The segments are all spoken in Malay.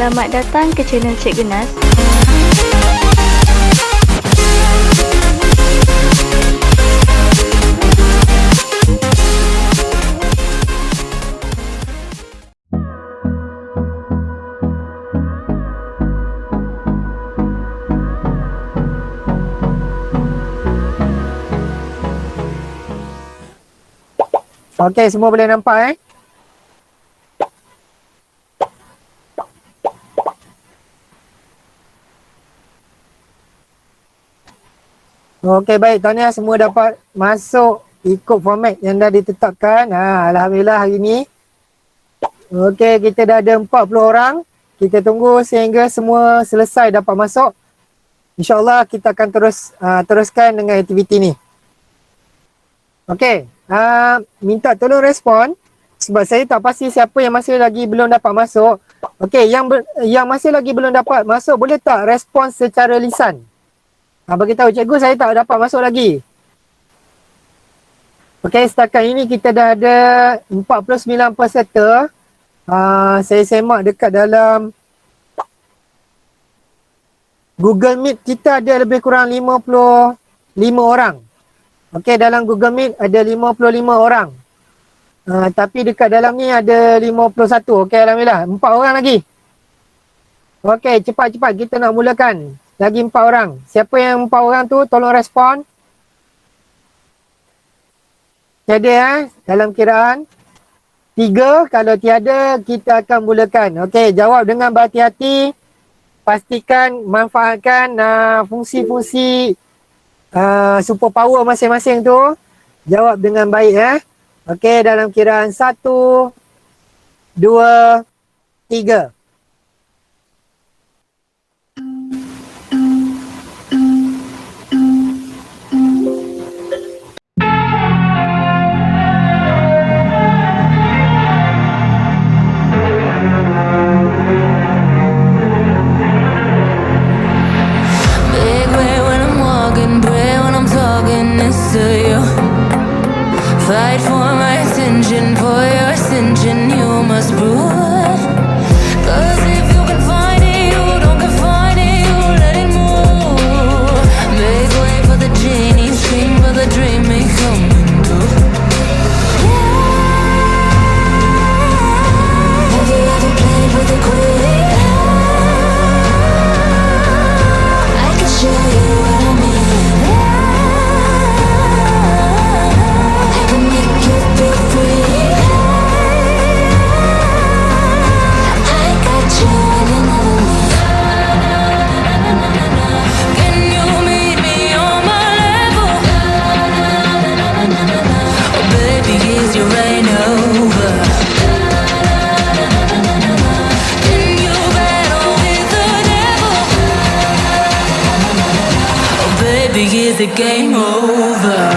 Selamat datang ke channel Cik Genas. Okey, semua boleh nampak Okey, baik. Tahniah semua dapat masuk ikut format yang dah ditetapkan. Alhamdulillah hari ni. Okey, kita dah ada 40 orang. Kita tunggu sehingga semua selesai dapat masuk. InsyaAllah kita akan teruskan dengan aktiviti ni. Okey, minta tolong respon sebab saya tak pasti siapa yang masih lagi belum dapat masuk. Okey, yang masih lagi belum dapat masuk, boleh tak respon secara lisan? Bagi tahu cikgu, saya tak dapat masuk lagi. Okey, setakat ini kita dah ada 49 peserta. Saya semak dekat dalam Google Meet kita ada lebih kurang 55 orang. Okey, dalam Google Meet ada 55 orang. Tapi dekat dalam ni ada 51. Okey, alhamdulillah. 4 orang lagi. Okey, cepat-cepat kita nak mulakan. Lagi 4 orang. Siapa yang 4 orang tu tolong respon. Tiada dalam kiraan 3. Kalau tiada, kita akan mulakan. Okey, jawab dengan berhati-hati. Pastikan manfaatkan fungsi-fungsi super power masing-masing tu. Jawab dengan baik Okey, dalam kiraan 1, 2, 3. Fight for my attention, for your ascension, you must prove. Cause if you can find it, you don't confine it, you let it move. Make way for the genie, scream for the dream, may come true. Have you ever played with a queen? I can show you what I mean. Is the game over?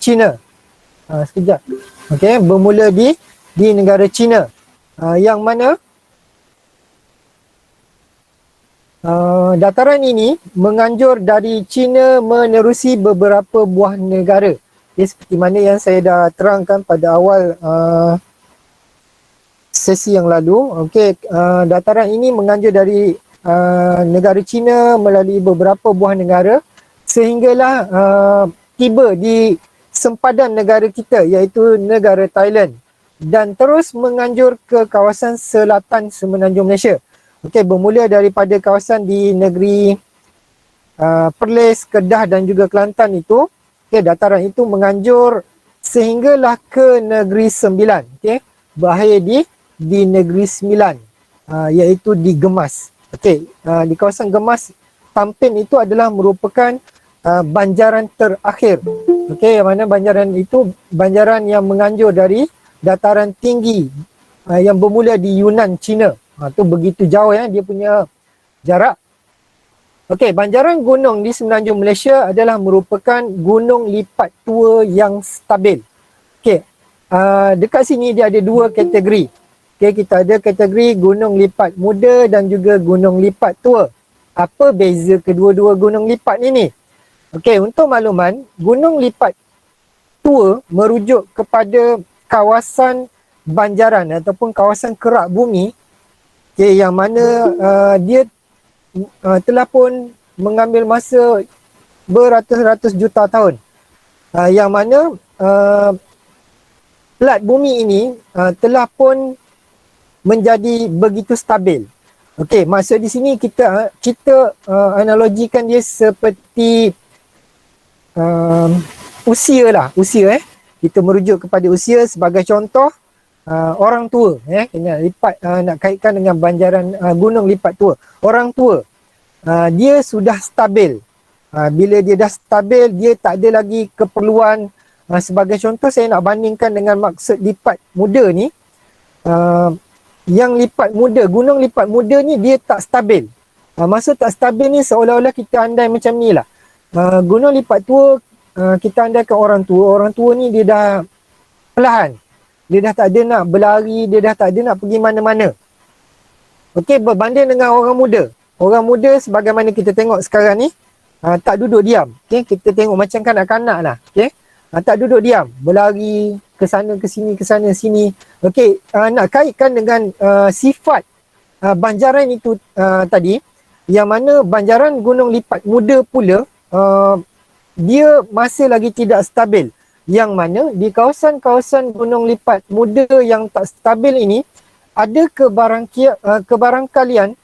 China. Sekejap. Okey, bermula di negara China. Yang mana dataran ini menganjur dari China menerusi beberapa buah negara. Okay, seperti mana yang saya dah terangkan pada awal sesi yang lalu. Okey, dataran ini menganjur dari negara China melalui beberapa buah negara sehinggalah tiba di sempadan negara kita iaitu negara Thailand dan terus menganjur ke kawasan selatan semenanjung Malaysia. Okey, bermula daripada kawasan di negeri Perlis, Kedah dan juga Kelantan itu. Okey, dataran itu menganjur sehinggalah ke negeri Sembilan. Okey, berakhir di negeri Sembilan, iaitu di Gemas. Okey, di kawasan Gemas, Tampin itu adalah merupakan banjaran terakhir. Okey, yang mana banjaran itu banjaran yang menganjur dari dataran tinggi yang bermula di Yunnan, China. Tu begitu jauh ya dia punya jarak. Okey, banjaran gunung di semenanjung Malaysia adalah merupakan gunung lipat tua yang stabil. Okey, dekat sini dia ada dua kategori. Okey, kita ada kategori gunung lipat muda dan juga gunung lipat tua. Apa beza kedua-dua gunung lipat ini? Okey, untuk makluman, gunung lipat tua merujuk kepada kawasan banjaran ataupun kawasan kerak bumi. Okay, yang mana dia telah pun mengambil masa beratus-ratus juta tahun. Yang mana plat bumi ini telah pun menjadi begitu stabil. Okey, maksud di sini kita analogikan dia seperti usia lah, usia kita merujuk kepada usia sebagai contoh. Orang tua, kena lipat, nak kaitkan dengan banjaran gunung lipat tua. Orang tua, dia sudah stabil. Bila dia dah stabil, dia tak ada lagi keperluan. Sebagai contoh, saya nak bandingkan dengan maksud lipat muda ni. Yang lipat muda, gunung lipat muda ni dia tak stabil. Maksud tak stabil ni seolah-olah kita andai macam ni lah. Gunung lipat tua, kita andaikan orang tua. Orang tua ni dia dah perlahan. Dia dah tak ada nak berlari, dia dah tak ada nak pergi mana-mana. Okey, berbanding dengan orang muda. Orang muda sebagaimana kita tengok sekarang ni, tak duduk diam. Okey, kita tengok macam kanak-kanak lah. Okey, tak duduk diam. Berlari ke sana, ke sini, ke sana, sini. Okey, nak kaitkan dengan sifat banjaran itu tadi, yang mana banjaran gunung lipat muda pula, dia masih lagi tidak stabil. Yang mana di kawasan-kawasan gunung lipat muda yang tak stabil ini ada kebarangkalian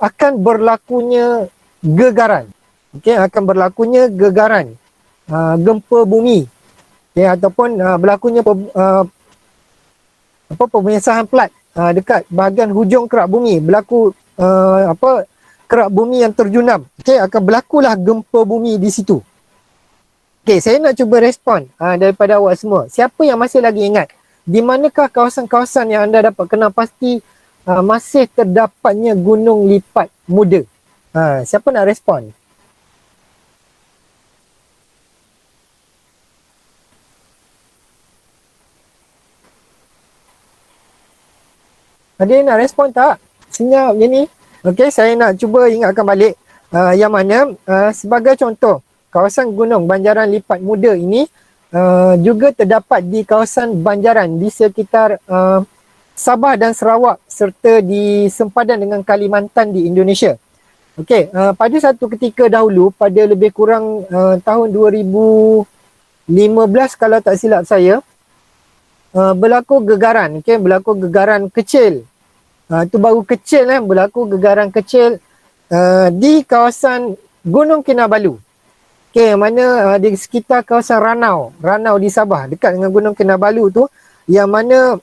akan berlakunya gegaran. Okey, akan berlakunya gegaran, gempa bumi. Okey, ataupun berlakunya pemesahan plat dekat bahagian hujung kerak bumi, berlaku kerak bumi yang terjunam. Okey, akan berlakulah gempa bumi di situ. Okey, saya nak cuba respon daripada awak semua. Siapa yang masih lagi ingat di manakah kawasan-kawasan yang anda dapat kenal pasti masih terdapatnya gunung lipat muda? Siapa nak respon? Ada yang nak respon tak? Senyap je ni. Okey, saya nak cuba ingatkan balik. Yang mana sebagai contoh, kawasan gunung banjaran lipat muda ini juga terdapat di kawasan banjaran di sekitar Sabah dan Sarawak serta di sempadan dengan Kalimantan di Indonesia. Okey, pada satu ketika dahulu, pada lebih kurang tahun 2015 kalau tak silap saya, berlaku gegaran. Okey, berlaku gegaran kecil. Itu baru kecil berlaku gegaran kecil di kawasan Gunung Kinabalu. Okey, yang mana di sekitar kawasan Ranau di Sabah, dekat dengan Gunung Kinabalu tu, yang mana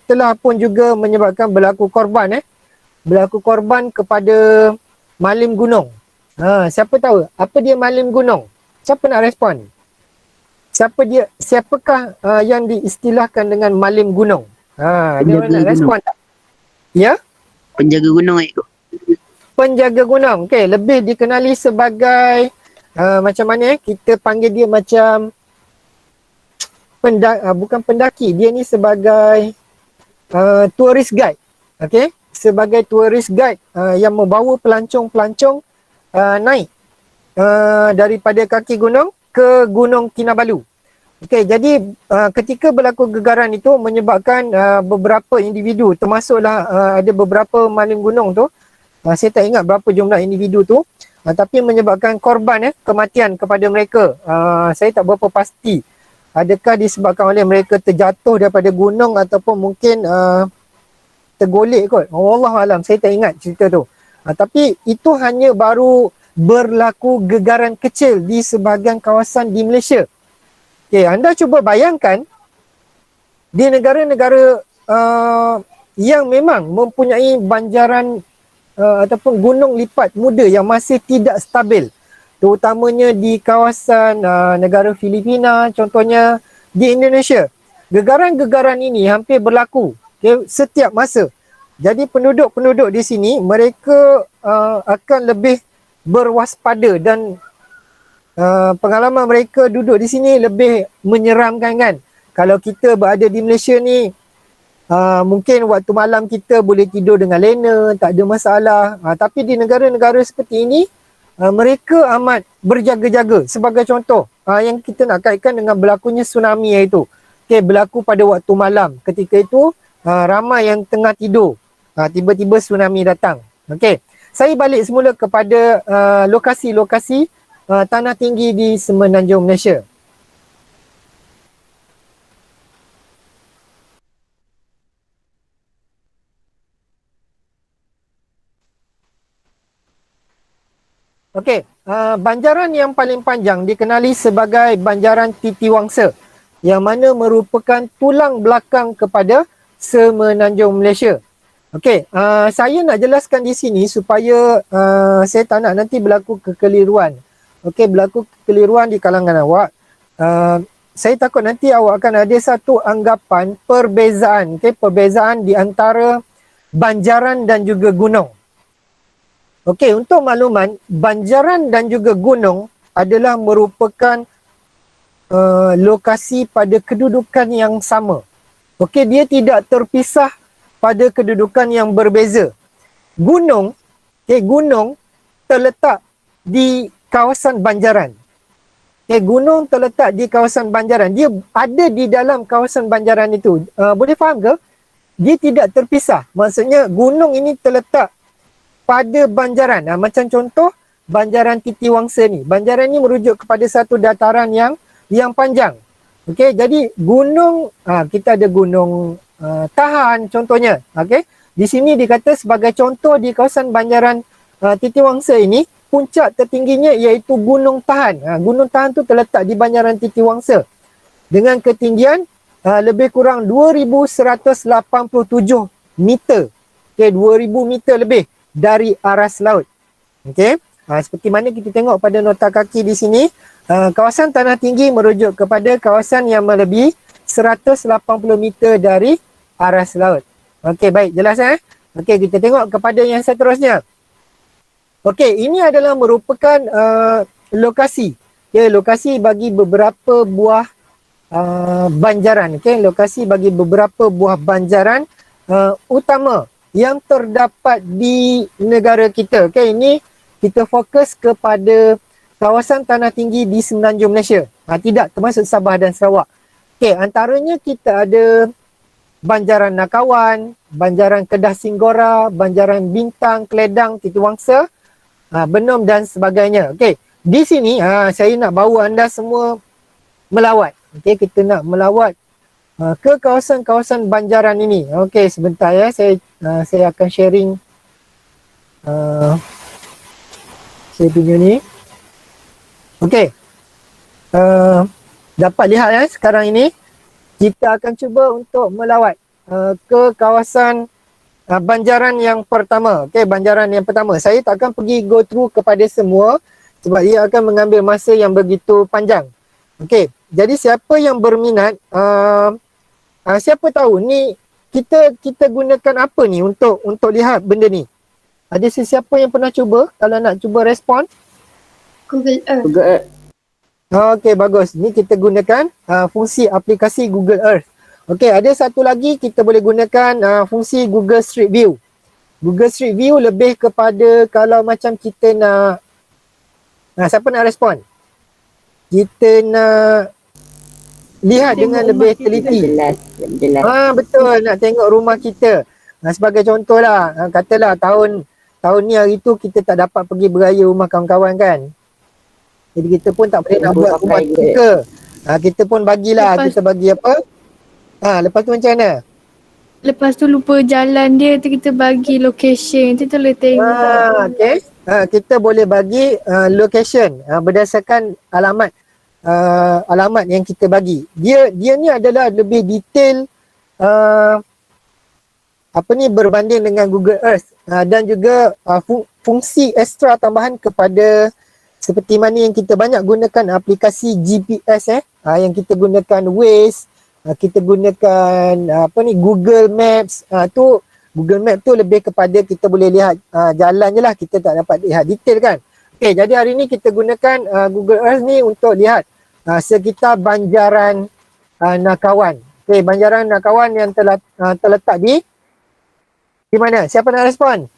telah pun juga menyebabkan berlaku korban kepada malim gunung. Siapa tahu apa dia malim gunung? Siapa nak respon? Siapakah yang diistilahkan dengan malim gunung? Ada orang nak respon tak? Ya? Penjaga gunung itu. Penjaga gunung. Okey, lebih dikenali sebagai macam mana kita panggil dia macam bukan pendaki, dia ni sebagai tourist guide. Okey, sebagai tourist guide yang membawa pelancong-pelancong naik daripada kaki gunung ke Gunung Kinabalu. Okey, jadi ketika berlaku gegaran itu menyebabkan beberapa individu, termasuklah ada beberapa maling gunung tu, saya tak ingat berapa jumlah individu tu, tapi menyebabkan korban kematian kepada mereka. Saya tak berapa pasti adakah disebabkan oleh mereka terjatuh daripada gunung ataupun mungkin tergolek kot. Wallahualam, saya tak ingat cerita tu. Tapi itu hanya baru berlaku gegaran kecil di sebahagian kawasan di Malaysia. Okay, anda cuba bayangkan di negara-negara yang memang mempunyai banjaran ataupun gunung lipat muda yang masih tidak stabil, terutamanya di kawasan negara Filipina, contohnya di Indonesia. Gegaran-gegaran ini hampir berlaku setiap masa. Jadi penduduk-penduduk di sini mereka akan lebih berwaspada dan pengalaman mereka duduk di sini lebih menyeramkan kan. Kalau kita berada di Malaysia ni, mungkin waktu malam kita boleh tidur dengan lena, tak ada masalah. Tapi di negara-negara seperti ini, mereka amat berjaga-jaga. Sebagai contoh, yang kita nak kaitkan dengan berlakunya tsunami iaitu. Okay, berlaku pada waktu malam. Ketika itu, ramai yang tengah tidur. Tiba-tiba tsunami datang. Okay. Saya balik semula kepada lokasi-lokasi tanah tinggi di Semenanjung Malaysia. Okey, banjaran yang paling panjang dikenali sebagai banjaran Titiwangsa, yang mana merupakan tulang belakang kepada Semenanjung Malaysia. Okey, saya nak jelaskan di sini supaya saya tak nak nanti berlaku kekeliruan. Okey, berlaku kekeliruan di kalangan awak. Saya takut nanti awak akan ada satu anggapan perbezaan, perbezaan di antara banjaran dan juga gunung. Okey, untuk makluman, banjaran dan juga gunung adalah merupakan lokasi pada kedudukan yang sama. Okey, dia tidak terpisah pada kedudukan yang berbeza. Gunung terletak di kawasan banjaran. Gunung terletak di kawasan banjaran. Dia ada di dalam kawasan banjaran itu. Boleh faham ke? Dia tidak terpisah. Maksudnya gunung ini terletak pada banjaran. Macam contoh banjaran Titiwangsa ni. Banjaran ni merujuk kepada satu dataran yang panjang. Okey, jadi gunung, kita ada gunung Tahan contohnya. Okey, di sini dikata sebagai contoh di kawasan banjaran Titiwangsa ini, puncak tertingginya iaitu Gunung Tahan. Gunung Tahan tu terletak di banjaran Titiwangsa dengan ketinggian lebih kurang 2187 meter. Okey, 2000 meter lebih dari aras laut. Okey, seperti mana kita tengok pada nota kaki di sini, kawasan tanah tinggi merujuk kepada kawasan yang melebihi 180 meter dari aras laut. Okey, baik, jelas Okey, kita tengok kepada yang seterusnya. Okey, ini adalah merupakan lokasi. Okay, lokasi bagi beberapa buah banjaran. Okey, lokasi bagi beberapa buah banjaran utama yang terdapat di negara kita. Okey, ini kita fokus kepada kawasan tanah tinggi di Semenanjung Malaysia. Tidak termasuk Sabah dan Sarawak. Okey, antaranya kita ada Banjaran Nakawan, Banjaran Kedah Singgora, Banjaran Bintang, Keledang, Titiwangsa, Benom dan sebagainya. Okey, di sini saya nak bawa anda semua melawat. Okey, kita nak melawat ke kawasan-kawasan banjaran ini. Okey, sebentar ya, saya akan sharing saya punya ni. Okey, dapat lihat ya sekarang ini. Kita akan cuba untuk melawat ke kawasan banjaran yang pertama. Okey, banjaran yang pertama. Saya tak akan pergi go through kepada semua sebab ia akan mengambil masa yang begitu panjang. Okey, jadi siapa yang berminat, siapa tahu ni kita gunakan apa ni untuk lihat benda ni. Ada sesiapa yang pernah cuba? Kalau nak cuba respon? Google Earth. Google Earth. Okey, bagus. Ni kita gunakan fungsi aplikasi Google Earth. Okey, ada satu lagi kita boleh gunakan fungsi Google Street View. Google Street View lebih kepada kalau macam kita nak siapa nak respon? Kita nak lihat dengan lebih teliti. Jelas. Betul, nak tengok rumah kita. Sebagai contohlah, katalah tahun ni hari tu kita tak dapat pergi beraya rumah kawan-kawan kan. Jadi kita pun tak boleh nak buat rumah kita. Kita pun bagilah, kita bagi apa? Lepas tu macam mana? Lepas tu lupa jalan dia tu kita bagi location. Kita boleh tengok. Okay. Kita boleh bagi location berdasarkan alamat yang kita bagi. Dia ni adalah lebih detail berbanding dengan Google Earth dan juga fungsi ekstra tambahan kepada seperti mana yang kita banyak gunakan aplikasi GPS yang kita gunakan Waze, kita gunakan Google Maps. Google Map tu lebih kepada kita boleh lihat jalan je lah, kita tak dapat lihat detail kan. Okay, jadi hari ni kita gunakan Google Earth ni untuk lihat sekitar Banjaran Nakawan. Okay, Banjaran Nakawan yang terletak di mana? Siapa nak respon?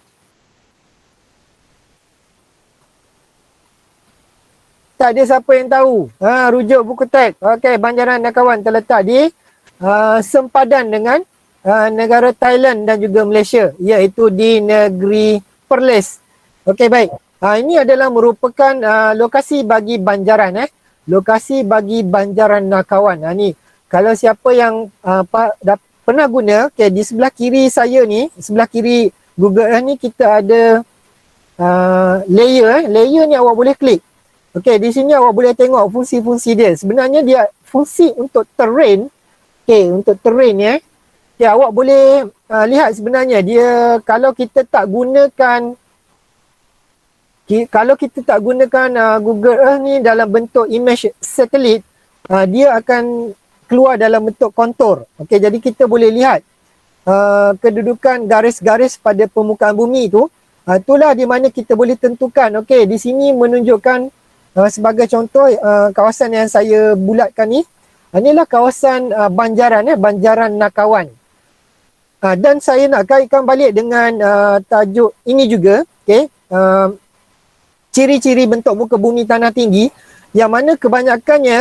Tak ada siapa yang tahu. Rujuk buku teks. Okey, Banjaran Nakawan terletak di sempadan dengan negara Thailand dan juga Malaysia, iaitu di negeri Perlis. Okey, baik. Ini adalah merupakan lokasi bagi banjaran lokasi bagi Banjaran Nakawan. Ni kalau siapa yang pernah guna, okey, di sebelah kiri saya ni, sebelah kiri Google Earth ni kita ada layer ni awak boleh klik. Okey, di sini awak boleh tengok fungsi-fungsi dia. Sebenarnya dia fungsi untuk terrain. Okey, untuk terrain ya. Okay, awak boleh lihat sebenarnya dia kalau kita tak gunakan Google Earth ni dalam bentuk image satelit, dia akan keluar dalam bentuk kontur. Okey, jadi kita boleh lihat kedudukan garis-garis pada permukaan bumi tu. Itulah di mana kita boleh tentukan. Okey, di sini menunjukkan sebagai contoh kawasan yang saya bulatkan ni, inilah kawasan Banjaran Nakawan. Dan saya nak kaitkan balik dengan tajuk ini juga, okay? Ciri-ciri bentuk muka bumi tanah tinggi, yang mana kebanyakannya,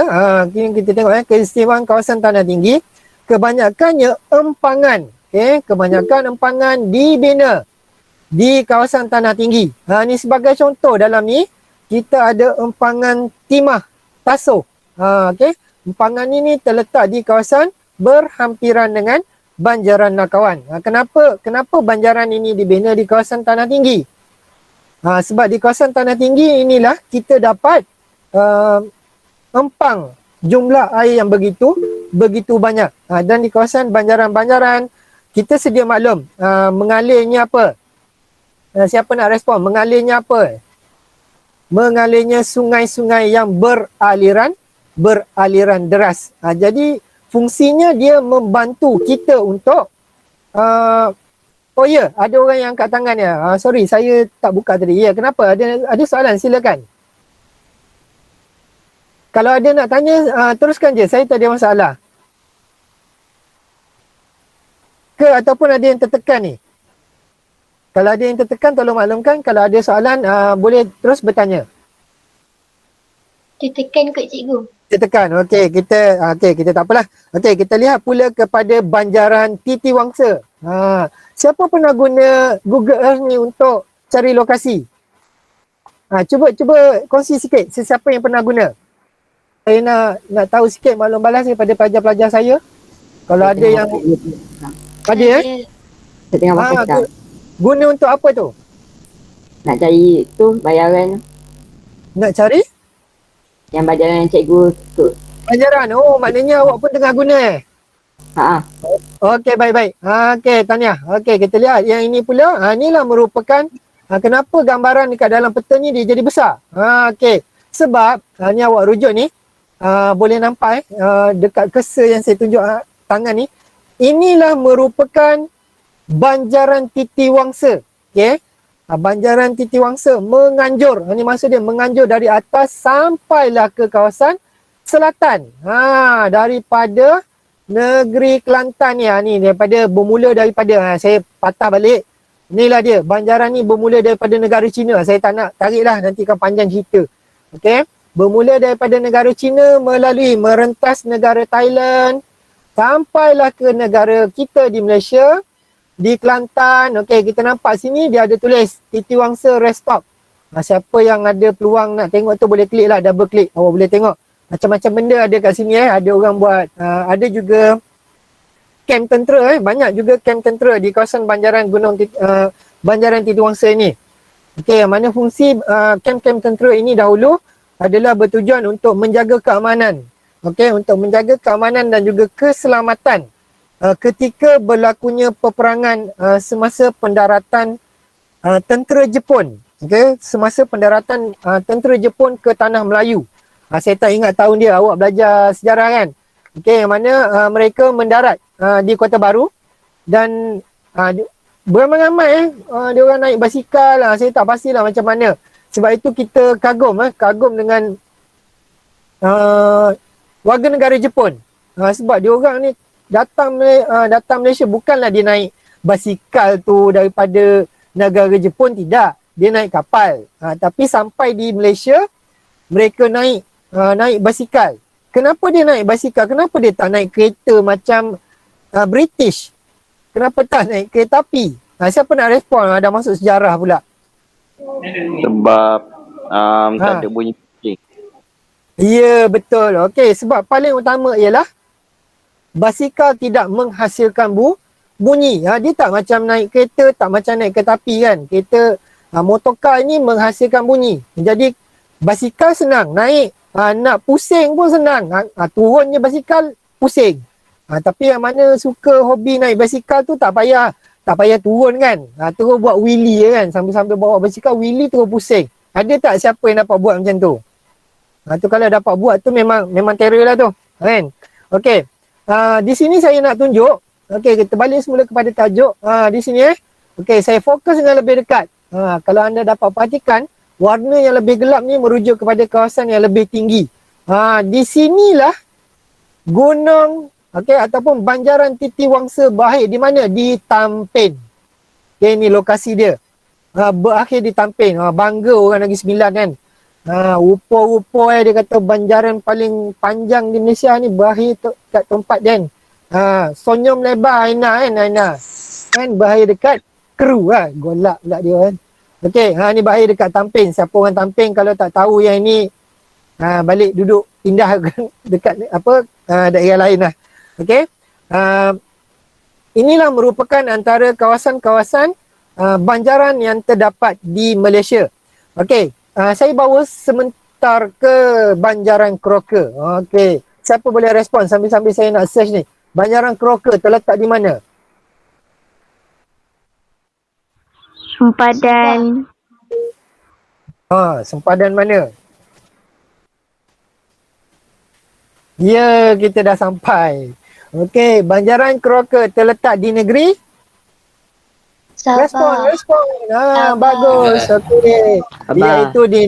kita tengok keistimewaan kawasan tanah tinggi, kebanyakannya empangan, okay? Kebanyakan empangan dibina di kawasan tanah tinggi. Ini sebagai contoh dalam ni, kita ada empangan Timah Tasoh. Okay? Empangan ini terletak di kawasan berhampiran dengan Banjaran Nakawan. Kenapa banjaran ini dibina di kawasan tanah tinggi? Sebab di kawasan tanah tinggi inilah kita dapat empang jumlah air yang begitu banyak. Dan di kawasan banjaran-banjaran kita sedia maklum mengalirnya apa? Siapa nak respon? Mengalirnya apa? Mengalirnya sungai-sungai yang beraliran deras. Jadi fungsinya dia membantu kita untuk ada orang yang angkat tangan ya. Sorry, saya tak buka tadi. Ya, kenapa? Ada soalan, silakan. Kalau ada nak tanya, teruskan je. Saya tak ada masalah. Ataupun ada yang tertekan ni? Kalau ada yang tertekan, tolong maklumkan. Kalau ada soalan, boleh terus bertanya. Tertekan kot cikgu. Tertekan. Okey, kita tak apalah. Okey, kita lihat pula kepada Banjaran Titiwangsa. Siapa pernah guna Google Earth ni untuk cari lokasi? Cuba kongsi sikit sesiapa yang pernah guna. Saya nak tahu sikit maklum balas daripada pelajar-pelajar saya. Kalau ada yang ada Saya tengah pakai tak. Guna untuk apa tu? Nak cari tu bayaran. Nak cari? Yang bayaran cikgu tu. Banjaran. Oh, maknanya awak pun tengah guna Okey, baik-baik. Okey, tahniah. Okey, kita lihat yang ini pula. Inilah merupakan kenapa gambaran dekat dalam peta ni dia jadi besar. Okey. Sebab ni awak rujuk ni boleh nampak dekat cursor yang saya tunjuk tangan ni. Inilah merupakan Banjaran Titiwangsa. Okey. Banjaran Titiwangsa menganjur. Ini maksud dia menganjur dari atas sampailah ke kawasan selatan. Daripada negeri Kelantan ni. Daripada bermula daripada, saya patah balik. Inilah dia. Banjaran ni bermula daripada negara China. Saya tak nak tarik lah, nanti kan panjang cerita. Okey. Bermula daripada negara China melalui merentas negara Thailand. Sampailah ke negara kita di Malaysia. Di Kelantan, okey, kita nampak sini dia ada tulis Titiwangsa Rest Stop. Siapa yang ada peluang nak tengok tu boleh klik lah, double klik. Awak boleh tengok macam-macam benda ada kat sini. Ada orang buat, ada juga kem tentera. Banyak juga kem tentera di kawasan banjaran banjaran Titiwangsa ini. Okey, mana fungsi kem-kem tentera ini dahulu adalah bertujuan untuk menjaga keamanan. Okey, untuk menjaga keamanan dan juga keselamatan ketika berlakunya peperangan semasa pendaratan tentera Jepun. Okey, semasa pendaratan tentera Jepun ke tanah Melayu. Saya tak ingat tahun dia, awak belajar sejarah kan. Okey, yang mana mereka mendarat di Kota Baru dan beramai-ramai dia orang naik basikal. Saya tak pastilah macam mana. Sebab itu kita kagum dengan warga negara Jepun. Sebab dia orang ni datang Malaysia bukanlah dia naik basikal tu daripada negara Jepun, tidak. Dia naik kapal. Tapi sampai di Malaysia mereka naik basikal. Kenapa dia naik basikal? Kenapa dia tak naik kereta macam British? Kenapa tak naik kereta api? Siapa nak respon? Dah masuk sejarah pula. Sebab tak ada bunyi kucing. Ya, betul. Okey, sebab paling utama ialah basikal tidak menghasilkan bunyi. Dia tak macam naik kereta, tak macam naik kereta api kan. Kereta motorkar ini menghasilkan bunyi. Jadi basikal senang, naik nak pusing pun senang. Turunnya basikal pusing. Tapi yang mana suka hobi naik basikal tu tak payah turun kan. Terus buat wheelie kan. Sambil-sambil bawa basikal wheelie terus pusing. Ada tak siapa yang dapat buat macam tu? Tu kalau dapat buat tu memang terror lah tu. Kan? Okey. Di sini saya nak tunjuk. Okey, kita balik semula kepada tajuk. Di sini Okey, saya fokus dengan lebih dekat. Kalau anda dapat perhatikan, warna yang lebih gelap ni merujuk kepada kawasan yang lebih tinggi. Di sinilah gunung ataupun banjaran Titiwangsa berakhir. Di mana? Di Tampin. Okey, ni lokasi dia. Berakhir di Tampin. Bangga orang Negeri Sembilan kan. Upo dia kata banjaran paling panjang di Malaysia ni berakhir kat tempat dia. Sonyom lebar Aina kan berakhir dekat Keru lah. Golak pula dia kan. Okey, ni berakhir dekat Tampin. Siapa orang Tampin kalau tak tahu yang ini balik duduk pindah dekat daerah lain lah. Okey. Inilah merupakan antara kawasan-kawasan banjaran yang terdapat di Malaysia. Okey. Saya bawa sebentar ke Banjaran Keroka. Okey. Siapa boleh respon sambil-sambil saya nak search ni? Banjaran Keroka terletak di mana? Sempadan. Sempadan mana? Ya, kita dah sampai. Okey, Banjaran Keroka terletak di negeri? Sabah. Respon. Bagus. Okey. Iaitu di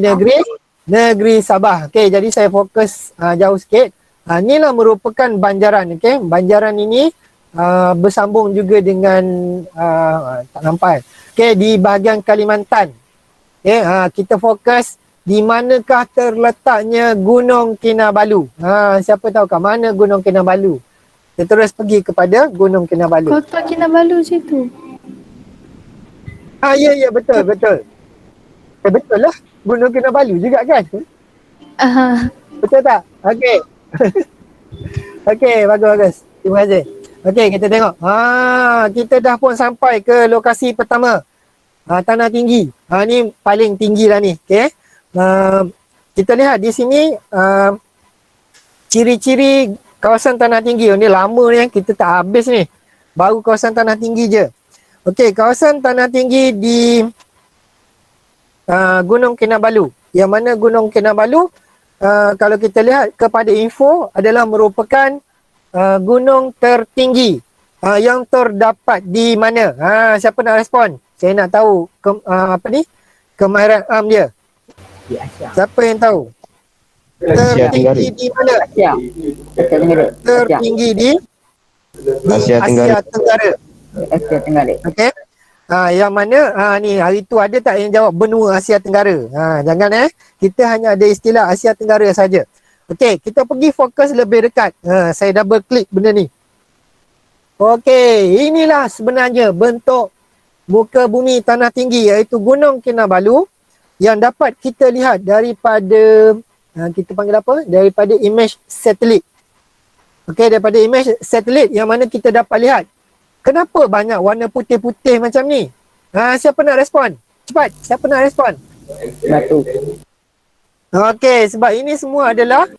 negeri Sabah. Okey, jadi saya fokus jauh sikit. Inilah merupakan banjaran. Okey, banjaran ini bersambung juga dengan tak nampak. Okey, di bahagian Kalimantan. Okey, kita fokus di manakah terletaknya Gunung Kinabalu. Siapa tahu kat mana Gunung Kinabalu? Kita terus pergi kepada Gunung Kinabalu. Kota Kinabalu situ. Ya, betul. Betul lah. Gunung Kinabalu juga kan? Betul tak? Okey. Okey, bagus. Terima kasih. Okey, kita tengok. Kita dah pun sampai ke lokasi pertama. Tanah tinggi. Ni paling tinggi lah ni. Okey. Kita lihat di sini ciri-ciri kawasan tanah tinggi. Ni lama ni kita tak habis ni. Baru kawasan tanah tinggi je. Okey, kawasan tanah tinggi di Gunung Kinabalu. Yang mana Gunung Kinabalu kalau kita lihat kepada info adalah merupakan gunung tertinggi yang terdapat di mana? Siapa nak respon? Saya nak tahu kemahiran dia. Di Asia. Siapa yang tahu? Asia Tenggara. Tertinggi di mana? Asia. Asia Tenggara. Tertinggi di Asia Tenggara. Asia Tenggara. Asia Tenggara. Okey. Yang mana ni hari tu ada tak yang jawab benua Asia Tenggara? Jangan kita hanya ada istilah Asia Tenggara saja. Okey, kita pergi fokus lebih dekat. Saya double klik benda ni. Okey, inilah sebenarnya bentuk muka bumi tanah tinggi iaitu Gunung Kinabalu yang dapat kita lihat daripada kita panggil apa? Daripada image satelit. Okey, daripada image satelit yang mana kita dapat lihat. Kenapa banyak warna putih-putih macam ni? Siapa nak respon? Cepat, siapa nak respon? Batu. Okey, sebab ini semua adalah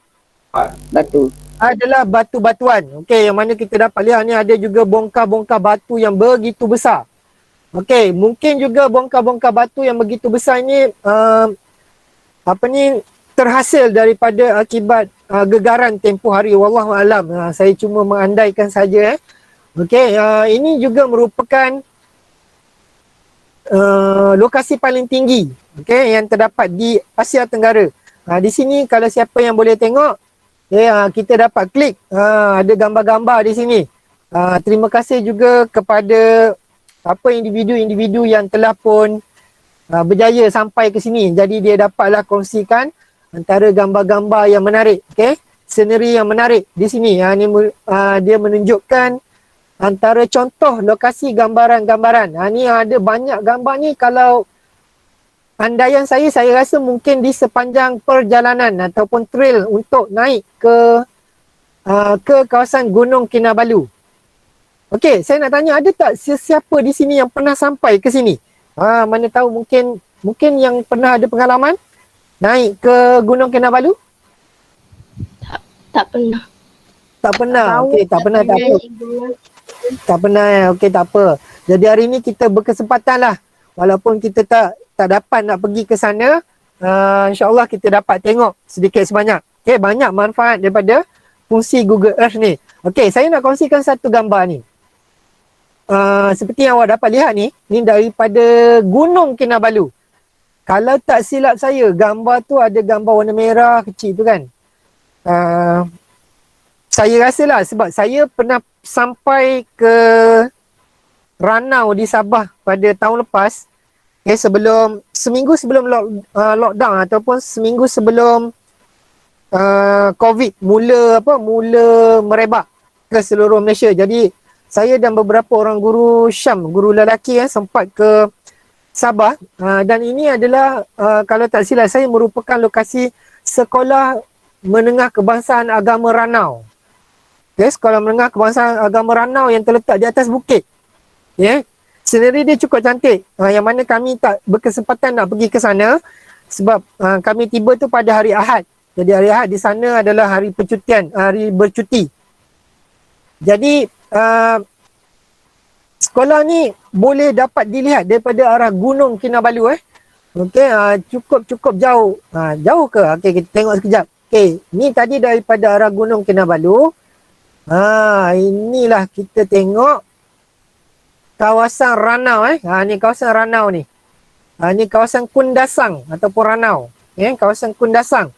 batu-batuan. Okey, yang mana kita dapat lihat ni ada juga bongkar-bongkar batu yang begitu besar. Okey, mungkin juga bongkar-bongkar batu yang begitu besar ni terhasil daripada akibat gegaran tempoh hari. Wallahu alam. Saya cuma mengandaikan saja. Okey, ini juga merupakan lokasi paling tinggi, okey, yang terdapat di Asia Tenggara. Di sini kalau siapa yang boleh tengok, kita dapat klik. Ada gambar-gambar di sini. Terima kasih juga kepada individu-individu yang telah pun berjaya sampai ke sini. Jadi dia dapatlah kongsikan antara gambar-gambar yang menarik, okey, scenery yang menarik di sini. Dia menunjukkan antara contoh lokasi gambaran-gambaran. Ni ada banyak gambar ni. Kalau andaian saya rasa mungkin di sepanjang perjalanan ataupun trail untuk naik ke kawasan Gunung Kinabalu. Okey, saya nak tanya, ada tak sesiapa di sini yang pernah sampai ke sini? Mana tahu mungkin yang pernah ada pengalaman naik ke Gunung Kinabalu? Tak pernah. Tak pernah. Okey, tak pernah, tak apa. Tak pernah. Okey, tak apa. Jadi hari ni kita berkesempatan lah. Walaupun kita tak dapat nak pergi ke sana, insyaAllah kita dapat tengok sedikit sebanyak. Okey, banyak manfaat daripada fungsi Google Earth ni. Okey, saya nak kongsikan satu gambar ni. Seperti yang awak dapat lihat ni daripada Gunung Kinabalu. Kalau tak silap saya, gambar tu ada gambar warna merah kecil tu kan. Saya rasalah sebab saya pernah sampai ke Ranau di Sabah pada tahun lepas. Seminggu sebelum lockdown ataupun seminggu sebelum COVID mula merebak ke seluruh Malaysia. Jadi saya dan beberapa orang guru Syam, guru lelaki sempat ke Sabah, dan ini adalah kalau tak silap saya merupakan lokasi Sekolah Menengah Kebangsaan Agama Ranau. Sekolah Menengah Kebangsaan Agama Ranau yang terletak di atas bukit. Scenery dia cukup cantik. Yang mana kami tak berkesempatan nak pergi ke sana sebab kami tiba tu pada hari Ahad. Jadi hari Ahad di sana adalah hari percutian, hari bercuti. Jadi sekolah ni boleh dapat dilihat daripada arah Gunung Kinabalu. Okey, cukup jauh. Jauh ke? Okey, kita tengok sekejap. Okey, ni tadi daripada arah Gunung Kinabalu. Inilah kita tengok kawasan Ranau. Ni kawasan Ranau ni. Ni kawasan Kundasang ataupun Ranau. Kawasan Kundasang.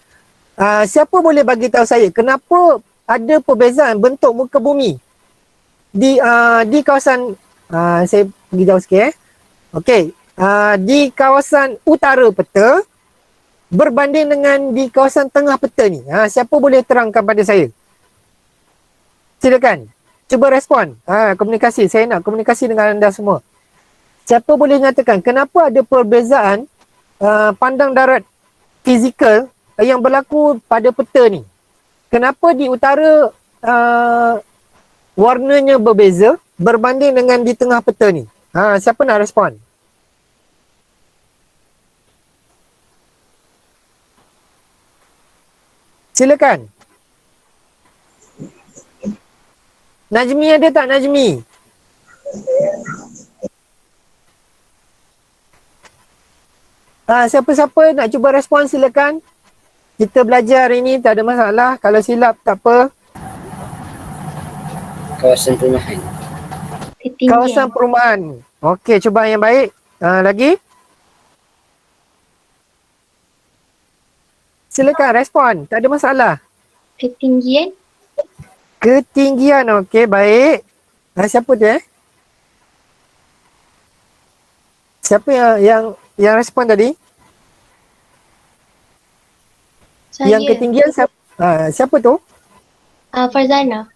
Siapa boleh bagi tahu saya kenapa ada perbezaan bentuk muka bumi di kawasan saya pergi jauh sikit. Okey, di kawasan utara peta berbanding dengan di kawasan tengah peta ni. Siapa boleh terangkan pada saya? Silakan. Cuba respon. Komunikasi. Saya nak komunikasi dengan anda semua. Siapa boleh nyatakan kenapa ada perbezaan pandang darat fizikal yang berlaku pada peta ni? Kenapa di utara warnanya berbeza berbanding dengan di tengah peta ni? Siapa nak respon? Silakan. Najmi ada tak Najmi? Siapa-siapa nak cuba respon silakan. Kita belajar hari ni tak ada masalah. Kalau silap tak apa. Kawasan perumahan. Kawasan perumahan. Okey, cuba yang baik. Lagi? Silakan respon. Tak ada masalah. Ketinggian. Ketinggian. Okey, baik. Siapa tu Siapa yang respon tadi? Saya. Yang ketinggian siapa? Siapa tu? Farzana.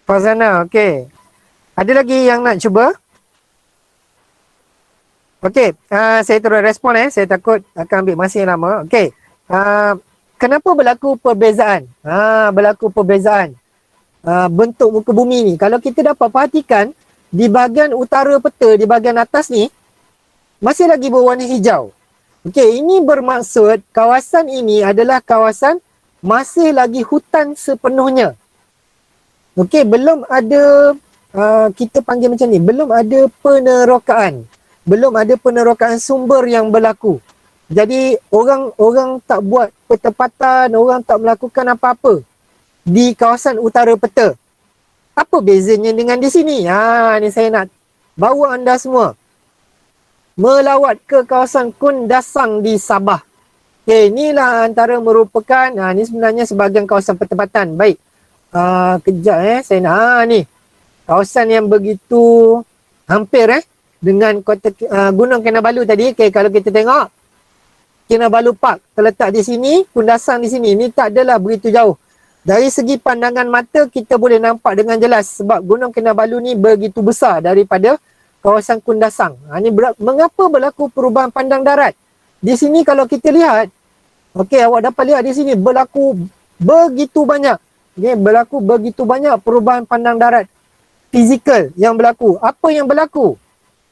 Farzana, okey. Ada lagi yang nak cuba? Okey, saya terus respon Saya takut akan ambil masa yang lama. Okey. Kenapa berlaku perbezaan? Berlaku perbezaan bentuk muka bumi ni. Kalau kita dapat perhatikan di bahagian utara peta, di bahagian atas ni masih lagi berwarna hijau. Okey, ini bermaksud kawasan ini adalah kawasan masih lagi hutan sepenuhnya. Okey, belum ada kita panggil macam ni, belum ada penerokaan. Belum ada penerokaan sumber yang berlaku. Jadi orang tak buat pertempatan, orang tak melakukan apa-apa di kawasan utara peta. Apa bezanya dengan di sini? Ni saya nak bawa anda semua melawat ke kawasan Kundasang di Sabah. Okey, inilah antara merupakan ni sebenarnya sebahagian kawasan pertempatan. Baik. Kejap saya nak ni. Kawasan yang begitu hampir dengan kota Gunung Kinabalu tadi. Okey, kalau kita tengok Kinabalu Park terletak di sini, Kundasang di sini. Ini tak adalah begitu jauh. Dari segi pandangan mata kita boleh nampak dengan jelas sebab Gunung Kinabalu ni begitu besar daripada kawasan Kundasang. Mengapa berlaku perubahan pandang darat? Di sini kalau kita lihat, okey, awak dapat lihat di sini berlaku begitu banyak. Okay, berlaku begitu banyak perubahan pandang darat fizikal yang berlaku. Apa yang berlaku?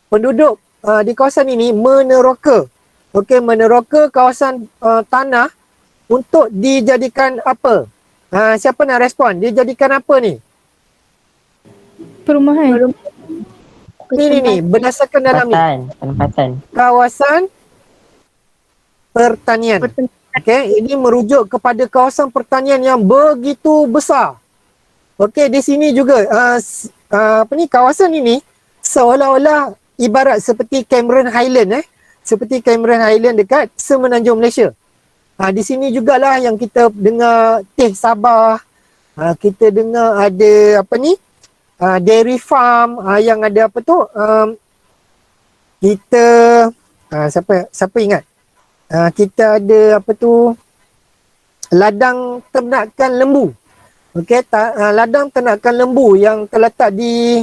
Penduduk di kawasan ini meneroka. Okey, meneroka kawasan tanah untuk dijadikan apa? Siapa nak respon? Dijadikan apa ni? Perumahan. Ini berdasarkan dalam ni. Penempatan. Kawasan pertanian. Okey, ini merujuk kepada kawasan pertanian yang begitu besar. Okey, di sini juga kawasan ini seolah-olah ibarat seperti Cameron Highland seperti Cameron Highland dekat Semenanjung Malaysia. Di sini jugalah yang kita dengar Teh Sabah. Kita dengar ada dairy farm, yang ada apa tu? Kita siapa ingat? Kita ada apa tu? Ladang ternakan lembu. Okey, ladang ternakan lembu yang terletak di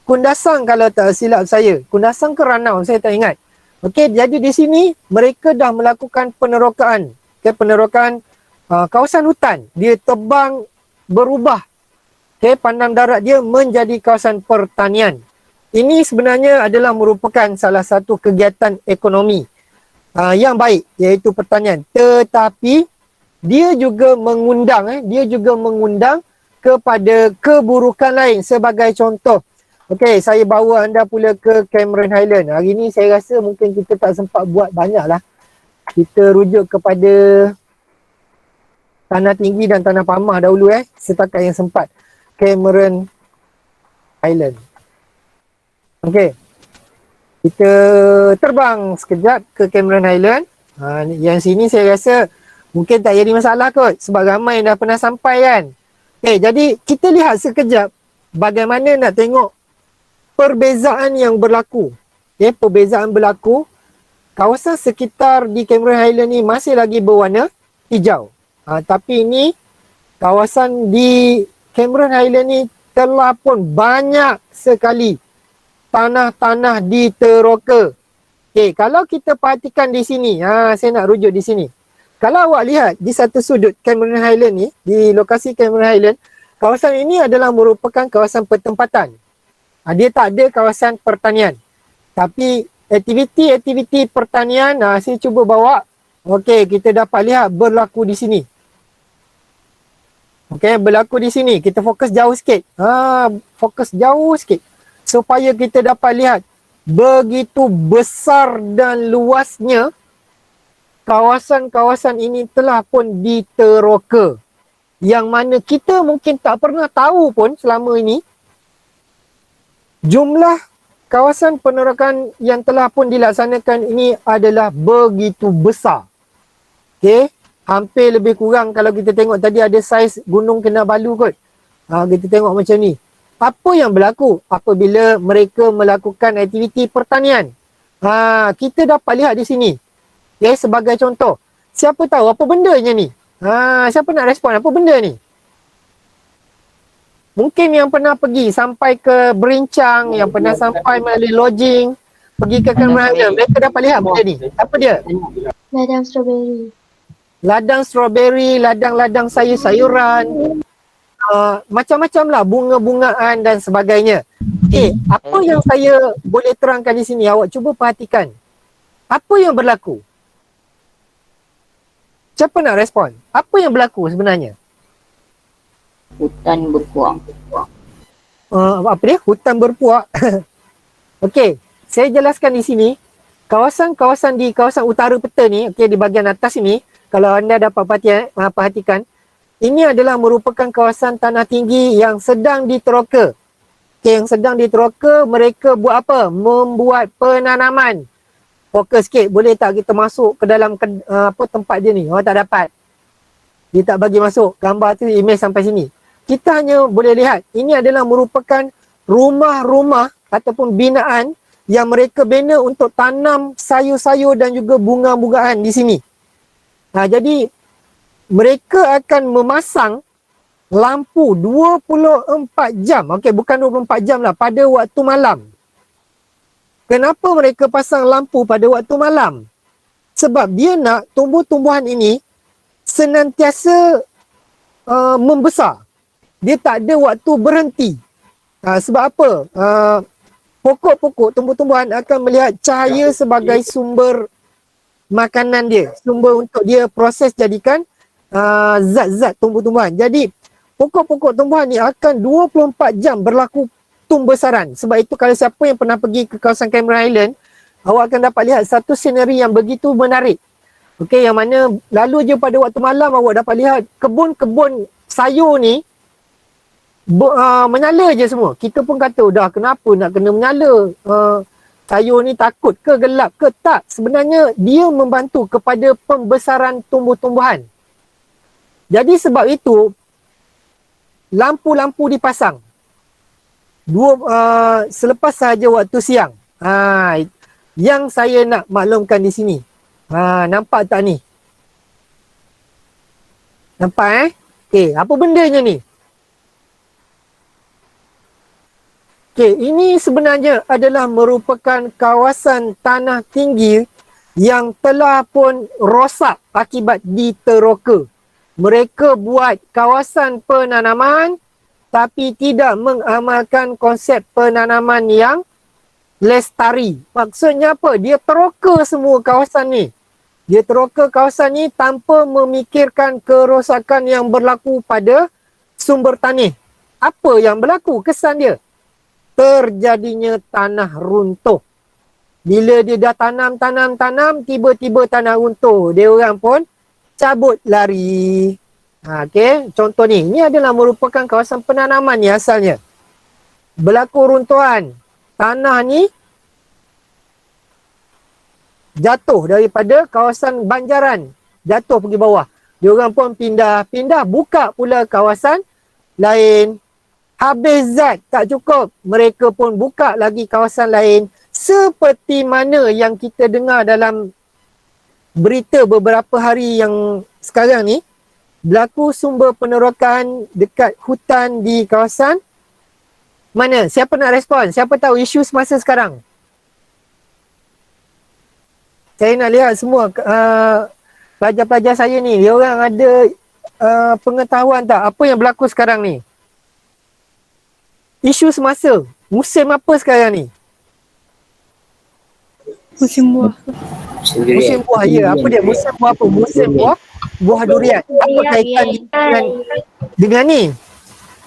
Kundasang kalau tak silap saya. Kundasang ke Ranau, saya tak ingat. Okey, jadi di sini mereka dah melakukan penerokaan. Okey, penerokaan kawasan hutan. Dia tebang berubah. Okey, pandang darat dia menjadi kawasan pertanian. Ini sebenarnya adalah merupakan salah satu kegiatan ekonomi yang baik, iaitu pertanian. Tetapi dia juga mengundang kepada keburukan lain. Sebagai contoh, okey, saya bawa anda pula ke Cameron Highland. Hari ni saya rasa mungkin kita tak sempat buat banyak lah. Kita rujuk kepada Tanah Tinggi dan Tanah Pamah dahulu setakat yang sempat. Cameron Highland. Okey. Kita terbang sekejap ke Cameron Highland. Yang sini saya rasa mungkin tak jadi masalah kot sebab ramai yang dah pernah sampai kan. Okey, jadi kita lihat sekejap bagaimana nak tengok perbezaan yang berlaku. Okey, perbezaan berlaku. Kawasan sekitar di Cameron Highland ni masih lagi berwarna hijau. Tapi ini kawasan di Cameron Highland ni telah pun banyak sekali tanah-tanah diteroka. Okey, kalau kita perhatikan di sini, saya nak rujuk di sini. Kalau awak lihat di satu sudut Cameron Highland ni, di lokasi Cameron Highland, kawasan ini adalah merupakan kawasan pertempatan. Dia tak ada kawasan pertanian. Tapi aktiviti pertanian, saya cuba bawa. Okey, kita dapat lihat berlaku di sini. Okey, berlaku di sini. Kita fokus jauh sikit. Fokus jauh sikit. Supaya kita dapat lihat begitu besar dan luasnya kawasan-kawasan ini telah pun diteroka. Yang mana kita mungkin tak pernah tahu pun selama ini jumlah kawasan penerokan yang telah pun dilaksanakan ini adalah begitu besar. Okey, hampir lebih kurang kalau kita tengok tadi ada saiz Gunung Kinabalu kot. Kita tengok macam ni. Apa yang berlaku apabila mereka melakukan aktiviti pertanian? Kita dapat lihat di sini. Okay, sebagai contoh. Siapa tahu apa bendanya ni? Siapa nak respon apa benda ni? Mungkin yang pernah pergi sampai ke Berincang, yang pernah sampai melalui lodging, pergi ke Kemerana, mereka dapat lihat benda ni. Apa dia? Ladang strawberry. Ladang strawberry, ladang-ladang sayur-sayuran, macam-macam lah, bunga-bungaan dan sebagainya. Apa yang saya boleh terangkan di sini, awak cuba perhatikan. Apa yang berlaku? Siapa nak respon? Apa yang berlaku sebenarnya? Hutan berpuak. Apa dia? Hutan berpuak. Okey, saya jelaskan di sini. Kawasan-kawasan di kawasan utara peta ni, okey, di bahagian atas ini, kalau anda dapat perhatikan, ini adalah merupakan kawasan tanah tinggi yang sedang diteroka. Okey, yang sedang diteroka, mereka buat apa? Membuat penanaman. Fokus sikit, boleh tak kita masuk ke dalam tempat dia ni? Tak dapat. Dia tak bagi masuk. Gambar tu image sampai sini. Kita hanya boleh lihat, ini adalah merupakan rumah-rumah ataupun binaan yang mereka bina untuk tanam sayur-sayur dan juga bunga-bungaan di sini. Jadi, mereka akan memasang lampu 24 jam. Okey, bukan 24 jam lah, pada waktu malam. Kenapa mereka pasang lampu pada waktu malam? Sebab dia nak tumbuh-tumbuhan ini senantiasa membesar. Dia tak ada waktu berhenti. Sebab apa? Pokok-pokok, tumbuh-tumbuhan akan melihat cahaya sebagai sumber makanan dia. Sumber untuk dia proses jadikan zat-zat tumbuh-tumbuhan. Jadi, pokok-pokok tumbuhan ni akan 24 jam berlaku tumbesaran. Sebab itu kalau siapa yang pernah pergi ke kawasan Cameron Highland, awak akan dapat lihat satu scenery yang begitu menarik. Okey, yang mana lalu je pada waktu malam awak dapat lihat kebun-kebun sayur ni menyala je semua. Kita pun kata, dah kenapa nak kena menyala? Sayur ni takut ke gelap ke? Tak. Sebenarnya dia membantu kepada pembesaran tumbuh-tumbuhan. Jadi sebab itu, lampu-lampu dipasang. Selepas sahaja waktu siang. Yang saya nak maklumkan di sini. Nampak tak ni? Nampak Okey, apa bendanya ni? Okey, ini sebenarnya adalah merupakan kawasan tanah tinggi yang telah pun rosak akibat diteroka. Mereka buat kawasan penanaman tapi tidak mengamalkan konsep penanaman yang lestari. Maksudnya apa? Dia teroka semua kawasan ni. Dia teroka kawasan ni tanpa memikirkan kerosakan yang berlaku pada sumber tanah. Apa yang berlaku? Kesan dia. Terjadinya tanah runtuh. Bila dia dah tanam, tiba-tiba tanah runtuh. Dia orang pun cabut lari. Okey, contoh ni. Ini adalah merupakan kawasan penanaman ni asalnya. Berlaku runtuhan. Tanah ni jatuh daripada kawasan banjaran. Jatuh pergi bawah. Dia orang pun pindah, buka pula kawasan lain. Habis zat tak cukup, mereka pun buka lagi kawasan lain. Seperti mana yang kita dengar dalam berita beberapa hari yang sekarang ni, berlaku sumber penerokan dekat hutan di kawasan mana? Siapa nak respon? Siapa tahu isu semasa sekarang? Saya nak lihat semua pelajar-pelajar saya ni, dia orang ada pengetahuan tak apa yang berlaku sekarang ni? Isu semasa, musim apa sekarang ni? Musim buah. Musim buah, ya. Apa dia? Musim buah apa? Musim buah durian. Apa kaitan dengan ni?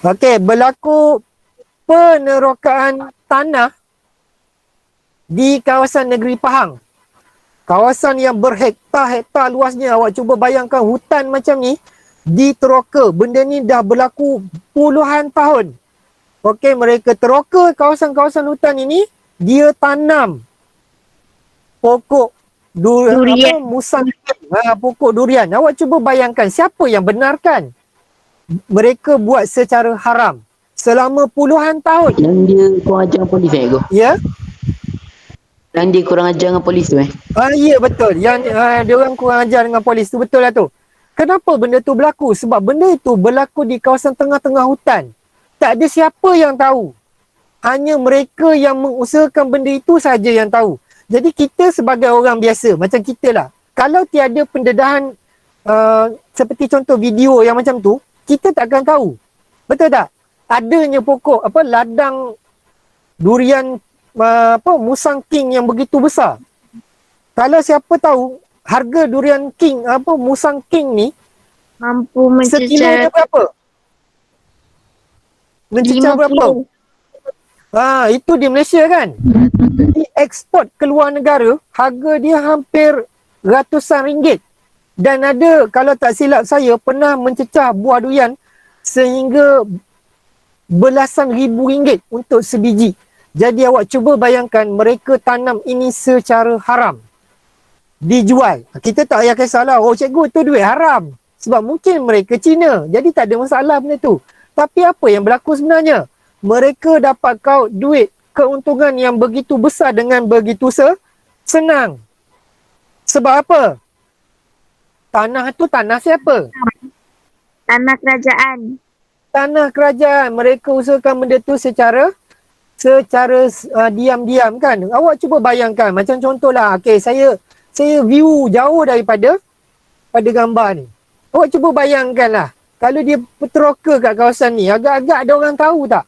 Okey, berlaku penerokaan tanah di kawasan negeri Pahang. Kawasan yang berhektar-hektar luasnya. Awak cuba bayangkan hutan macam ni diteroka. Benda ni dah berlaku puluhan tahun. Okey, mereka teroka kawasan-kawasan hutan ini dia tanam pokok Durian. musang pokok durian. Awak cuba bayangkan siapa yang benarkan mereka buat secara haram selama puluhan tahun. Yang dia kurang ajar dengan polis ko. Ya? Yang dia kurang ajar dengan polis tu Ya betul. Yang dia orang kurang ajar dengan polis tu, betul lah tu. Kenapa benda tu berlaku? Sebab benda itu berlaku di kawasan tengah-tengah hutan. Tak ada siapa yang tahu. Hanya mereka yang mengusahakan benda itu saja yang tahu. Jadi kita sebagai orang biasa, macam kita lah. Kalau tiada pendedahan seperti contoh video yang macam tu, kita takkan tahu. Betul tak? Adanya pokok, ladang durian, musang king yang begitu besar. Kalau siapa tahu, harga durian king, musang king ni, Mampu sekilonya mencecar berapa? Mencecah 50 berapa? Itu di Malaysia kan? Dieksport ke luar negara, harga dia hampir ratusan ringgit. Dan ada, kalau tak silap saya, pernah mencecah buah durian sehingga belasan ribu ringgit untuk sebiji. Jadi awak cuba bayangkan mereka tanam ini secara haram. Dijual. Kita tak payah kisahlah, oh cikgu tu duit haram. Sebab mungkin mereka Cina. Jadi tak ada masalah benda tu. Tapi apa yang berlaku sebenarnya? Mereka dapat duit keuntungan yang begitu besar dengan begitu senang. Sebab apa? Tanah tu tanah siapa? tanah kerajaan. Tanah kerajaan. Mereka usahakan benda tu secara diam-diam kan. Awak cuba bayangkan. Macam contohlah. Okay, saya view jauh daripada gambar ni. Awak cuba bayangkan lah. Kalau dia peteroka kat kawasan ni, agak-agak ada orang tahu tak?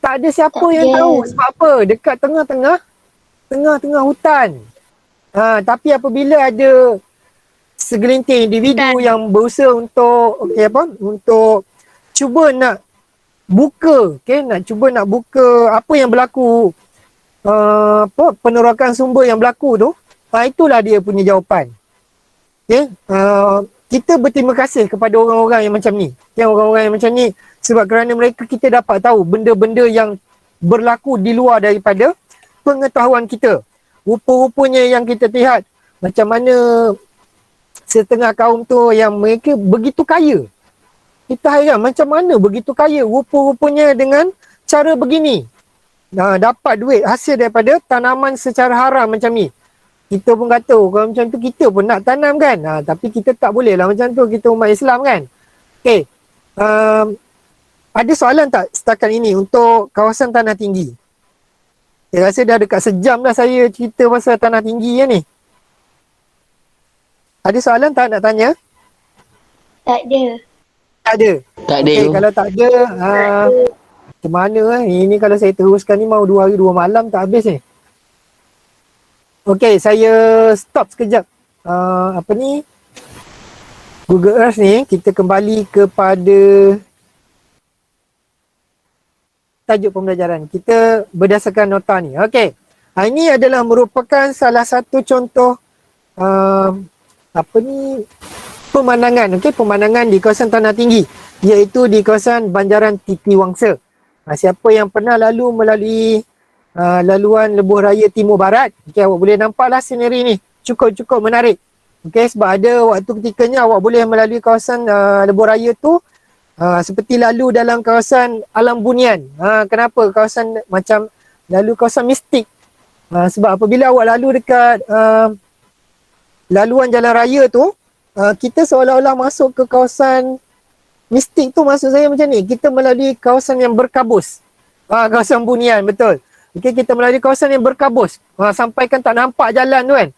Tak ada siapa yang tahu. Sebab apa? Dekat tengah-tengah hutan. Tapi apabila ada segelintir individu yang berusaha untuk untuk cuba nak buka, nak cuba nak buka apa yang berlaku, penerokan sumber yang berlaku tu, itulah dia punya jawapan. Kita berterima kasih kepada orang-orang yang macam ni. Orang-orang yang macam ni, sebab kerana mereka kita dapat tahu benda-benda yang berlaku di luar daripada pengetahuan kita. Rupa-rupanya yang kita lihat macam mana setengah kaum tu yang mereka begitu kaya. Kita hairan macam mana begitu kaya. Rupa-rupanya dengan cara begini. Dapat duit hasil daripada tanaman secara haram macam ni. Kita pun kata, kalau macam tu kita pun nak tanam kan. Tapi kita tak boleh lah macam tu. Kita umat Islam kan. Okay. Ada soalan tak setakat ini untuk kawasan tanah tinggi? Saya rasa dah dekat sejam dah saya cerita pasal tanah tinggi ya ni. Ada soalan tak nak tanya? Tak ada. Tak ada. Tak ada. Okay, kalau tak ada, macam mana ini kalau saya teruskan ni mau 2 hari 2 malam tak habis ni. Okey, saya stop sekejap. Google Earth ni, kita kembali kepada tajuk pembelajaran. Kita berdasarkan nota ni. Okey. Ini adalah merupakan salah satu contoh pemandangan. Okey, pemandangan di kawasan tanah tinggi, iaitu di kawasan Banjaran Titiwangsa. Siapa yang pernah lalu melalui laluan Lebuh Raya Timur Barat, okey, awak boleh nampaklah scenery ni. Cukup menarik. Okey, sebab ada waktu ketikanya awak boleh melalui kawasan Lebuh Raya tu seperti lalu dalam kawasan Alam Bunian. Kenapa? Kawasan macam lalu kawasan mistik. Sebab apabila awak lalu dekat laluan jalan raya tu, kita seolah-olah masuk ke kawasan mistik tu. Maksud saya macam ni, kita melalui kawasan yang berkabus. Kawasan Bunian, betul. Okay, kita melalui kawasan yang berkabus. Sampai kan tak nampak jalan tu kan.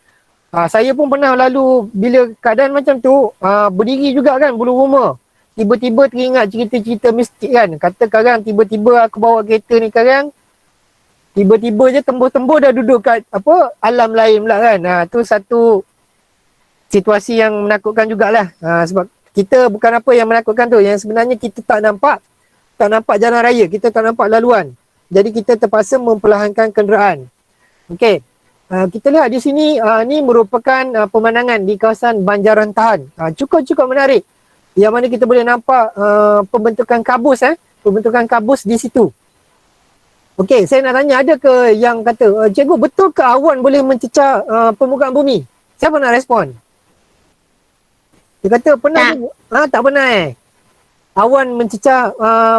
Saya pun pernah lalu bila keadaan macam tu, berdiri juga kan bulu roma. Tiba-tiba teringat cerita-cerita mistik kan. Kata sekarang tiba-tiba aku bawa kereta ni sekarang, tiba-tiba je tembus-tembus dah duduk kat alam lain pula kan. Tu satu situasi yang menakutkan jugalah. Sebab kita bukan apa yang menakutkan tu, yang sebenarnya kita tak nampak jalan raya, kita tak nampak laluan. Jadi kita terpaksa memperlahankan kenderaan. Okey. Kita lihat di sini, ni merupakan pemandangan di kawasan Banjaran Tahan. Cukup menarik. Yang mana kita boleh nampak pembentukan kabus di situ. Okey, saya nak tanya, ada ke yang kata, cikgu betul ke awan boleh mencecah permukaan bumi? Siapa nak respon? Dia kata pernah Tak. juga. Tak pernah awan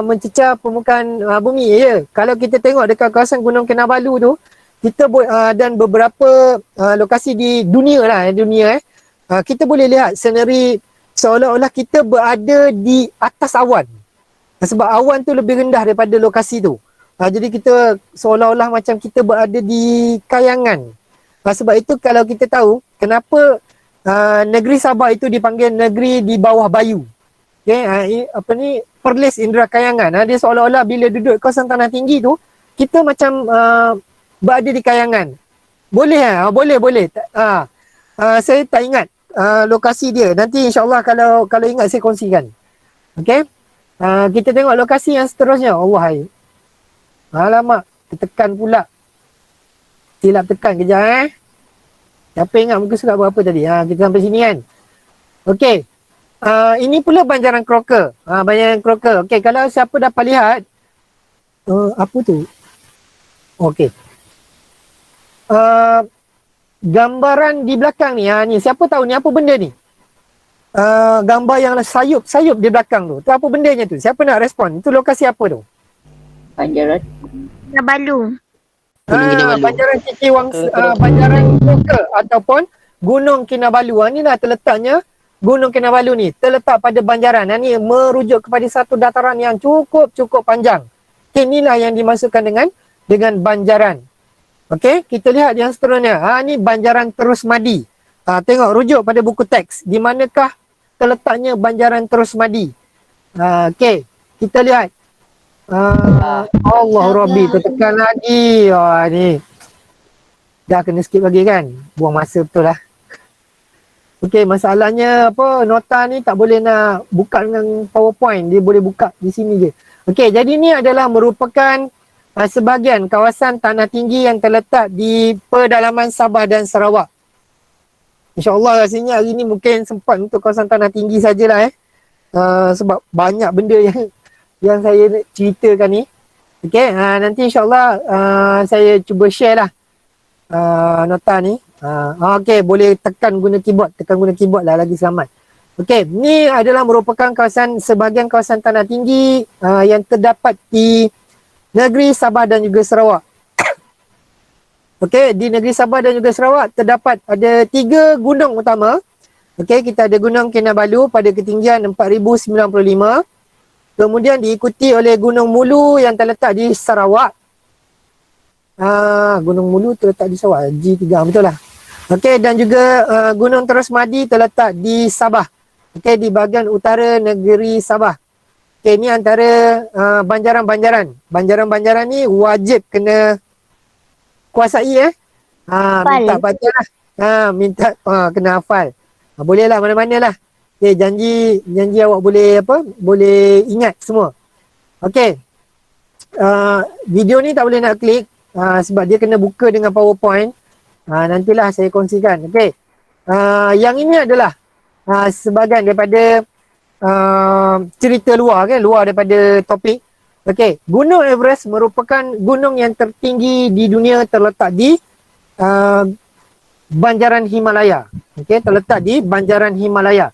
mencecah permukaan bumi. Ya. Kalau kita tengok dekat kawasan Gunung Kinabalu tu, kita dan beberapa lokasi di dunia lah, kita boleh lihat scenery seolah-olah kita berada di atas awan. Sebab awan tu lebih rendah daripada lokasi tu. Jadi kita seolah-olah macam kita berada di kayangan. Sebab itu kalau kita tahu kenapa negeri Sabah itu dipanggil negeri di bawah bayu. Okay, Perlis Indera Kayangan. Dia seolah-olah bila duduk kawasan tanah tinggi tu, kita macam berada di kayangan. Boleh boleh. Saya tak ingat lokasi dia. Nanti insyaAllah kalau ingat saya kongsikan. Okay. Kita tengok lokasi yang seterusnya. Allah. Alamak, tekan pula. Silap tekan kejap Siapa ingat muka surat berapa tadi? Kita sampai sini kan. Okey. Ini pula banjaran Crocker. Banjaran Crocker. Okey, kalau siapa dapat lihat apa tu? Okey. Gambaran di belakang ni, ni siapa tahu ni apa benda ni? Gambar yang sayup di belakang tu. Tu apa bendanya tu? Siapa nak respon? Itu lokasi apa tu? Banjaran. Kinabalu. Banjaran Banjaran Crocker ataupun Gunung Kinabalu. Inilah terletaknya Gunung Kinabalu ni. Terletak pada banjaran. Ini merujuk kepada satu dataran yang cukup panjang. Inilah yang dimasukkan dengan banjaran. Okey, kita lihat yang seterusnya. Ni banjaran Terus Madi. Tengok rujuk pada buku teks. Di manakah terletaknya banjaran Terus Madi? Okey, kita lihat. Allah Rabbi, tertekan lagi. Ni dah kena skip lagi kan? Buang masa betul lah. Okey, masalahnya apa, nota ni tak boleh nak buka dengan PowerPoint. Dia boleh buka di sini je. Okey, jadi ni adalah merupakan sebahagian kawasan tanah tinggi yang terletak di pedalaman Sabah dan Sarawak. InsyaAllah rasanya hari ni mungkin sempat untuk kawasan tanah tinggi sajalah sebab banyak benda yang saya ceritakan ni. Okey, nanti insyaAllah saya cuba share lah nota ni. Okey, boleh tekan guna keyboard lah, lagi selamat. Okey, ni adalah merupakan sebahagian kawasan tanah tinggi yang terdapat di negeri Sabah dan juga Sarawak. Okey, di negeri Sabah dan juga Sarawak terdapat ada 3 gunung utama. Okey, kita ada Gunung Kinabalu pada ketinggian 4095. Kemudian diikuti oleh Gunung Mulu yang terletak di Sarawak. Gunung Mulu terletak di Sarawak. G3, betul lah. Okey, dan juga Gunung Terus Madi terletak di Sabah. Okey, di bahagian utara negeri Sabah. Okey, ini antara banjaran-banjaran. Banjaran-banjaran ni wajib kena kuasai minta baca lah. Minta kena hafal. Boleh lah mana-mana lah. Okay, janji awak boleh ingat semua. Okay. Video ni tak boleh nak klik sebab dia kena buka dengan PowerPoint. Nantilah saya kongsikan. Okay. Yang ini adalah sebahagian daripada cerita luar daripada topik. Okay. Gunung Everest merupakan gunung yang tertinggi di dunia, terletak di Banjaran Himalaya. Okay, terletak di Banjaran Himalaya.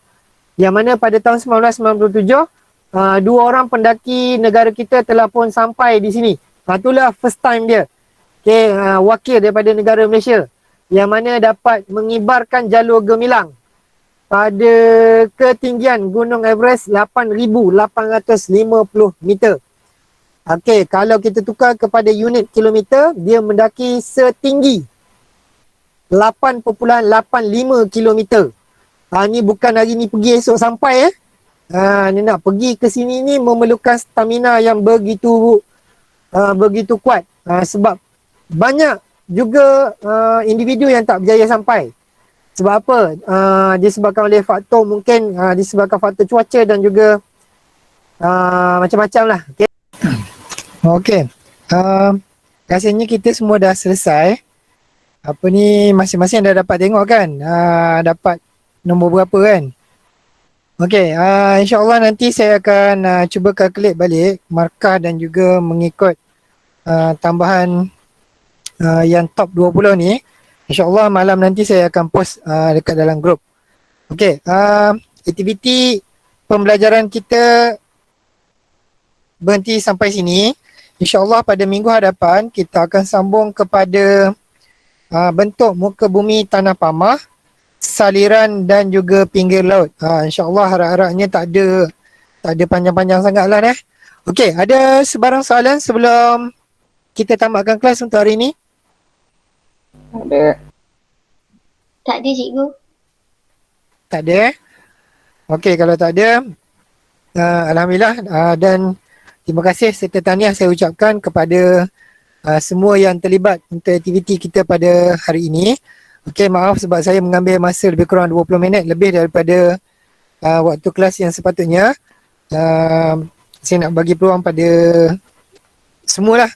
Yang mana pada tahun 1997, 2 orang pendaki negara kita telah pun sampai di sini. Itulah first time dia. Okay, wakil daripada negara Malaysia. Yang mana dapat mengibarkan jalur gemilang pada ketinggian Gunung Everest 8,850 meter. Okay, kalau kita tukar kepada unit kilometer, dia mendaki setinggi 8.85 kilometer. Ni bukan hari ni pergi esok sampai ni nak pergi ke sini ni memerlukan stamina yang begitu kuat. Sebab banyak juga individu yang tak berjaya sampai. Sebab apa? Disebabkan oleh faktor mungkin disebabkan faktor cuaca dan juga macam-macam lah. Okay. Okay. Rasanya kita semua dah selesai. Apa ni, masing-masing dah dapat tengok kan? Dapat nombor berapa kan? Okey, insyaAllah nanti saya akan cuba calculate balik markah dan juga mengikut tambahan yang top 20 ni, InsyaAllah malam nanti saya akan post dekat dalam grup. Okey, aktiviti pembelajaran kita berhenti sampai sini. InsyaAllah pada minggu hadapan kita akan sambung kepada bentuk muka bumi tanah pamah, saliran dan juga pinggir laut. InsyaAllah harap-harapnya tak ada panjang-panjang sangat lah . Okey, ada sebarang soalan sebelum kita tamatkan kelas untuk hari ini? Ada. Tak ada cikgu. Tak ada Okey, kalau tak ada, Alhamdulillah, dan terima kasih serta tahniah saya ucapkan kepada semua yang terlibat untuk aktiviti kita pada hari ini. Okey, maaf sebab saya mengambil masa lebih kurang 20 minit lebih daripada waktu kelas yang sepatutnya. Saya nak bagi peluang pada semualah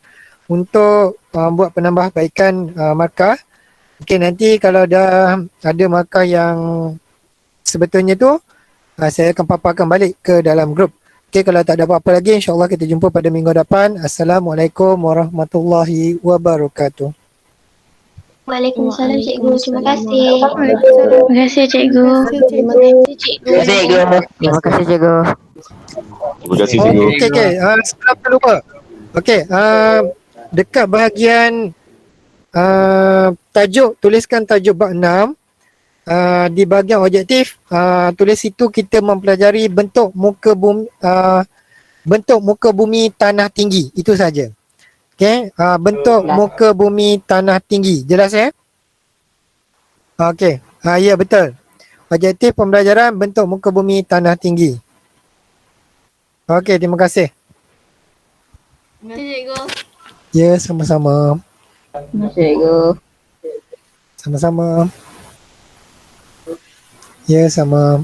untuk buat penambahbaikan markah. Okey, nanti kalau dah ada markah yang sebetulnya tu, saya akan paparkan balik ke dalam grup. Okey, kalau tak ada apa-apa lagi, insyaAllah kita jumpa pada minggu depan. Assalamualaikum warahmatullahi wabarakatuh. Waalaikumsalam cikgu. Terima kasih. Waalaikumsalam. Terima kasih cikgu. Terima kasih, cikgu. Terima kasih cikgu. Terima kasih cikgu. Terima kasih cikgu. Okey. Sebelum terlupa. Okey, dekat bahagian tajuk, tuliskan tajuk bab 6. Di bahagian objektif, tulis situ kita mempelajari bentuk muka bumi tanah tinggi. Itu saja. Okey, bentuk muka bumi tanah tinggi. Jelas ya? Okey. Ya, betul. Objektif pembelajaran bentuk muka bumi tanah tinggi. Okey, terima kasih. Terima kasih, cikgu. Ya, sama-sama. Terima kasih cikgu. Sama-sama. Ya, sama.